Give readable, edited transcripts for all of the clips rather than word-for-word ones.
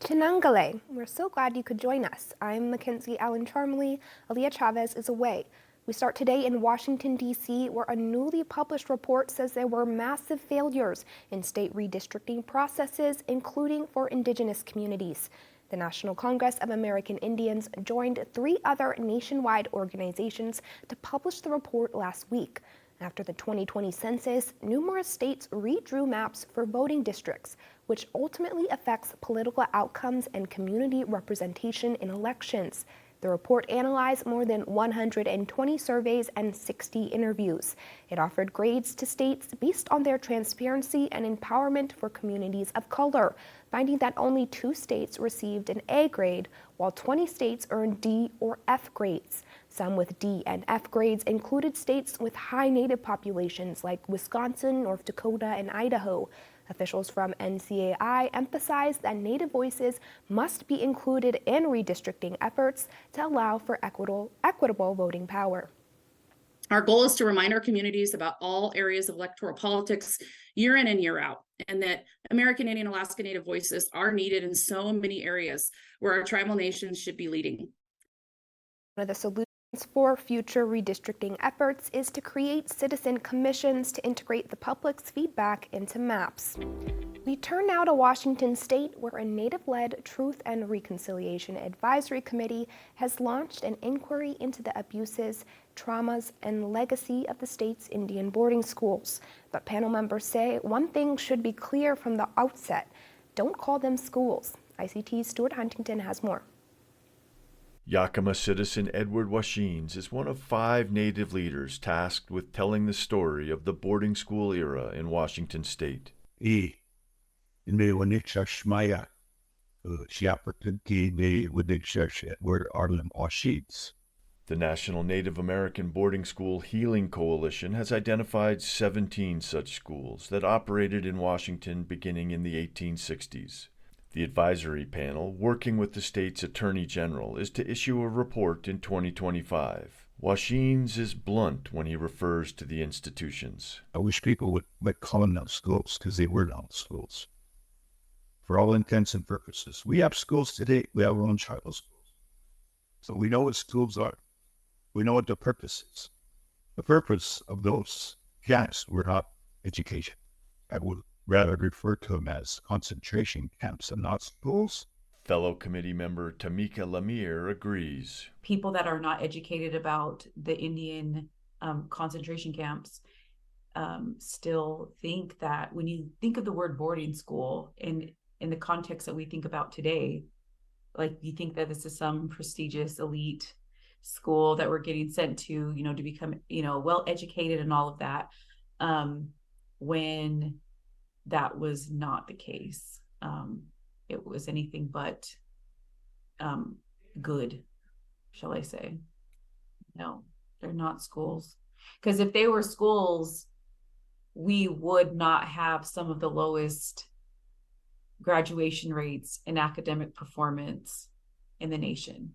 Chinangale, we're so glad you could join us. I'm Mackenzie Allen Charmley. Aaliyah Chavez is away. We start today in Washington, D.C., where a newly published report says there were massive failures in state redistricting processes, including for Indigenous communities. The National Congress of American Indians joined 3 other nationwide organizations to publish the report last week. After the 2020 census, numerous states redrew maps for voting districts, which ultimately affects political outcomes and community representation in elections. The report analyzed more than 120 surveys and 60 interviews. It offered grades to states based on their transparency and empowerment for communities of color, finding that only 2 states received an A grade, while 20 states earned D or F grades. Some with D and F grades included states with high Native populations like Wisconsin, North Dakota, and Idaho. Officials from NCAI emphasized that Native voices must be included in redistricting efforts to allow for equitable voting power. Our goal is to remind our communities about all areas of electoral politics year in and year out, and that American Indian Alaska Native voices are needed in so many areas where our tribal nations should be leading. One of the solutions for future redistricting efforts is to create citizen commissions to integrate the public's feedback into maps. We turn now to Washington State, where a Native-led Truth and Reconciliation Advisory Committee has launched an inquiry into the abuses, traumas, and legacy of the state's Indian boarding schools. But panel members say one thing should be clear from the outset: don't call them schools. ICT's Stuart Huntington has more. Yakima citizen Edward Washines is one of 5 Native leaders tasked with telling the story of the boarding school era in Washington State. The National Native American Boarding School Healing Coalition has identified 17 such schools that operated in Washington beginning in the 1860s. The advisory panel, working with the state's Attorney General, is to issue a report in 2025. Washines is blunt when he refers to the institutions. I wish people would call them not schools, because they were not schools. For all intents and purposes, we have schools today. We have our own tribal schools. So we know what schools are. We know what the purpose is. The purpose of those camps were not education. I would rather refer to them as concentration camps and not schools. Fellow committee member Tamika Lemire agrees. People that are not educated about the Indian concentration camps still think that when you think of the word boarding school in the context that we think about today, like you think that this is some prestigious elite school that we're getting sent to, to become, well educated and all of that, when that was not the case. It was anything but good, shall I say. No, they're not schools. Because if they were schools, we would not have some of the lowest graduation rates and academic performance in the nation.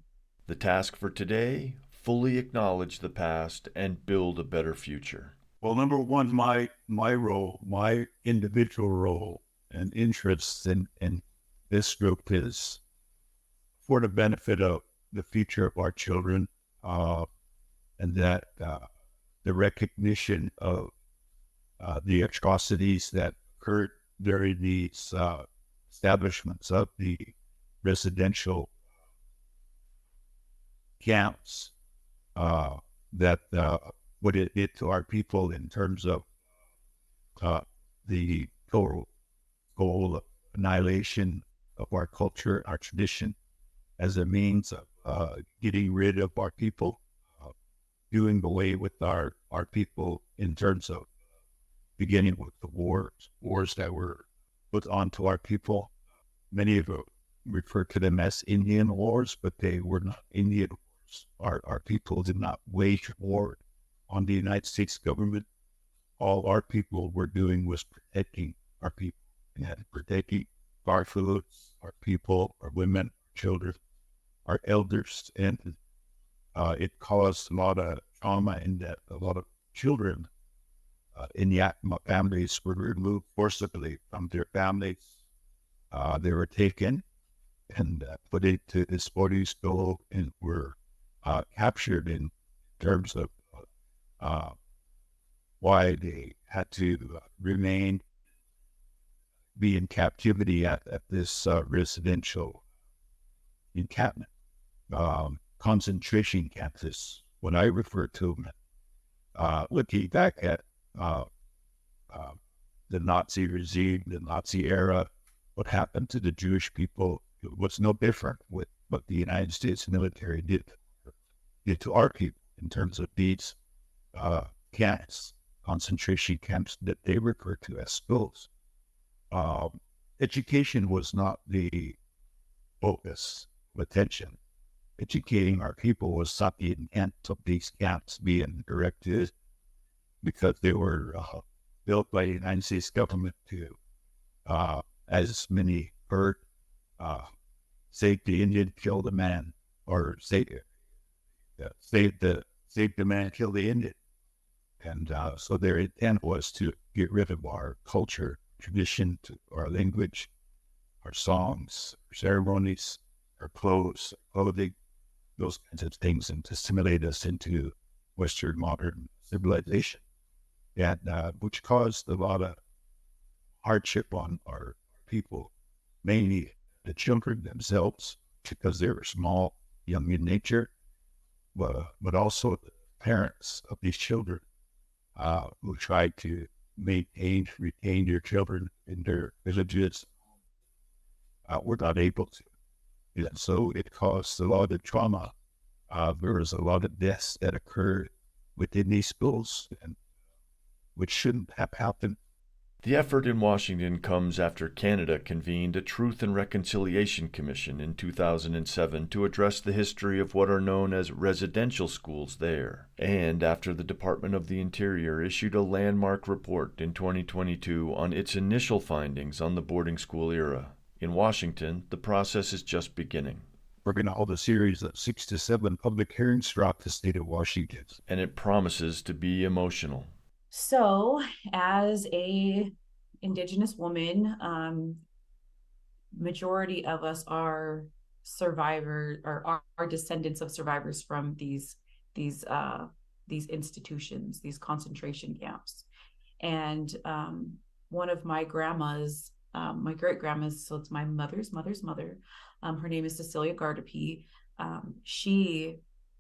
The task for today: fully acknowledge the past and build a better future. Well, number one, my role, my individual role and interest in this group is for the benefit of the future of our children, and that the recognition of the atrocities that occurred during these establishments of the residential camps, that what it did to our people in terms of the total goal of annihilation of our culture, our tradition, as a means of getting rid of our people, doing away with our people in terms of beginning with the wars that were put onto our people. Many of them refer to them as Indian wars, but they were not Indian wars. Our people did not wage war on the United States government. All our people were doing was protecting our people, and protecting our foods, our people, our women, our children, our elders. And it caused a lot of trauma in that a lot of children in Yakima families were removed forcibly from their families. They were taken and put into this boarding school and were captured in terms of why they had to be in captivity at this residential encampment, concentration camps, what I refer to them. Looking back at the Nazi regime, the Nazi era, what happened to the Jewish people was no different with what the United States military did to our people in terms of these camps, concentration camps that they refer to as schools. Education was not the focus of attention. Educating our people was not the intent of these camps being erected, because they were built by the United States government to, as many heard, save the Indian, kill the man, or save the man, kill the Indian. And so their intent was to get rid of our culture, tradition, our language, our songs, our ceremonies, our clothes, clothing, those kinds of things, and to assimilate us into Western modern civilization, and which caused a lot of hardship on our people, mainly the children themselves, because they were small, young in nature, but also the parents of these children who tried to retain their children in their villages, were not able to. And so it caused a lot of trauma. There was a lot of deaths that occurred within these schools, and which shouldn't have happened. The effort in Washington comes after Canada convened a Truth and Reconciliation Commission in 2007 to address the history of what are known as residential schools there, and after the Department of the Interior issued a landmark report in 2022 on its initial findings on the boarding school era. In Washington, the process is just beginning. We're going to hold a series of 6 to 7 public hearings throughout the state of Washington. And it promises to be emotional. So, as a Indigenous woman, majority of us are survivors, or are descendants of survivors from these institutions, these concentration camps. And one of my grandmas, my great grandma's, so it's my mother's mother's mother. Her name is Cecilia Gardapi. She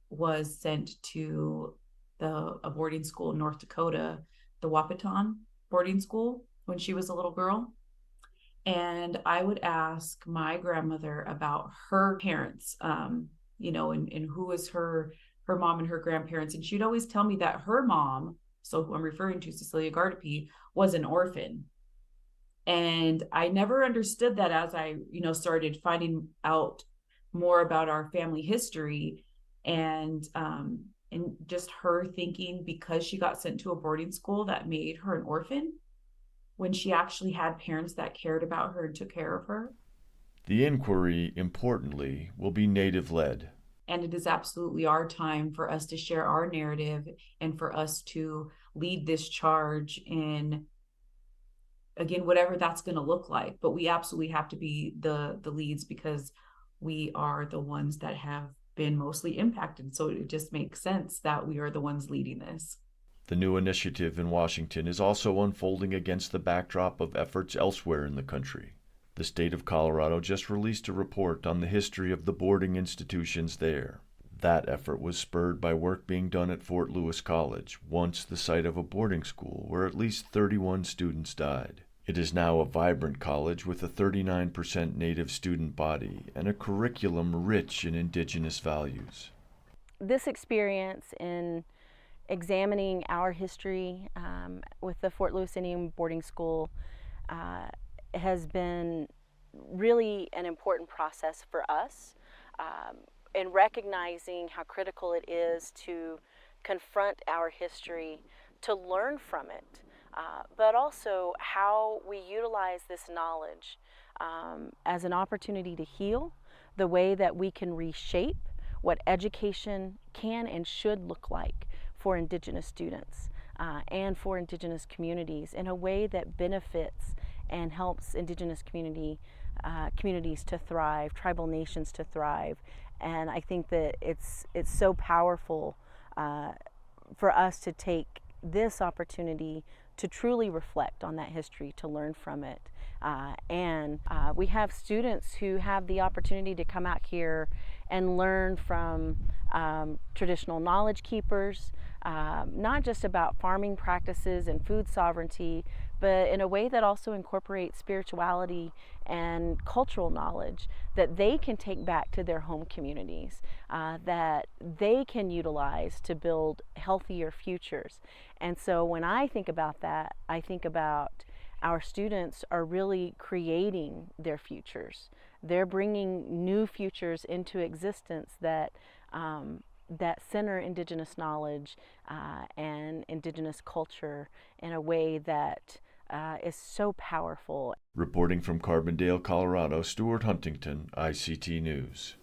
was sent to a boarding school in North Dakota, the Wapiton boarding school, when she was a little girl. And I would ask my grandmother about her parents, and who was her mom and her grandparents. And she'd always tell me that her mom, so who I'm referring to, Cecilia Gardapi, was an orphan. And I never understood that as I, started finding out more about our family history, and just her thinking, because she got sent to a boarding school, that made her an orphan, when she actually had parents that cared about her and took care of her. The inquiry, importantly, will be Native-led. And it is absolutely our time for us to share our narrative and for us to lead this charge in, again, whatever that's going to look like. But we absolutely have to be the leads, because we are the ones that have been mostly impacted. So it just makes sense that we are the ones leading this. The new initiative in Washington is also unfolding against the backdrop of efforts elsewhere in the country. The state of Colorado just released a report on the history of the boarding institutions there. That effort was spurred by work being done at Fort Lewis College, once the site of a boarding school where at least 31 students died. It is now a vibrant college with a 39% Native student body and a curriculum rich in Indigenous values. This experience in examining our history with the Fort Lewis Indian Boarding School has been really an important process for us in recognizing how critical it is to confront our history, to learn from it, but also how we utilize this knowledge as an opportunity to heal, the way that we can reshape what education can and should look like for Indigenous students and for Indigenous communities in a way that benefits and helps Indigenous communities to thrive, tribal nations to thrive. And I think that it's so powerful for us to take this opportunity to truly reflect on that history, to learn from it. And we have students who have the opportunity to come out here and learn from traditional knowledge keepers, not just about farming practices and food sovereignty, but in a way that also incorporates spirituality and cultural knowledge that they can take back to their home communities, that they can utilize to build healthier futures. And so when I think about that, I think about our students are really creating their futures. They're bringing new futures into existence that that center Indigenous knowledge and Indigenous culture in a way that is so powerful. Reporting from Carbondale, Colorado, Stuart Huntington, ICT News.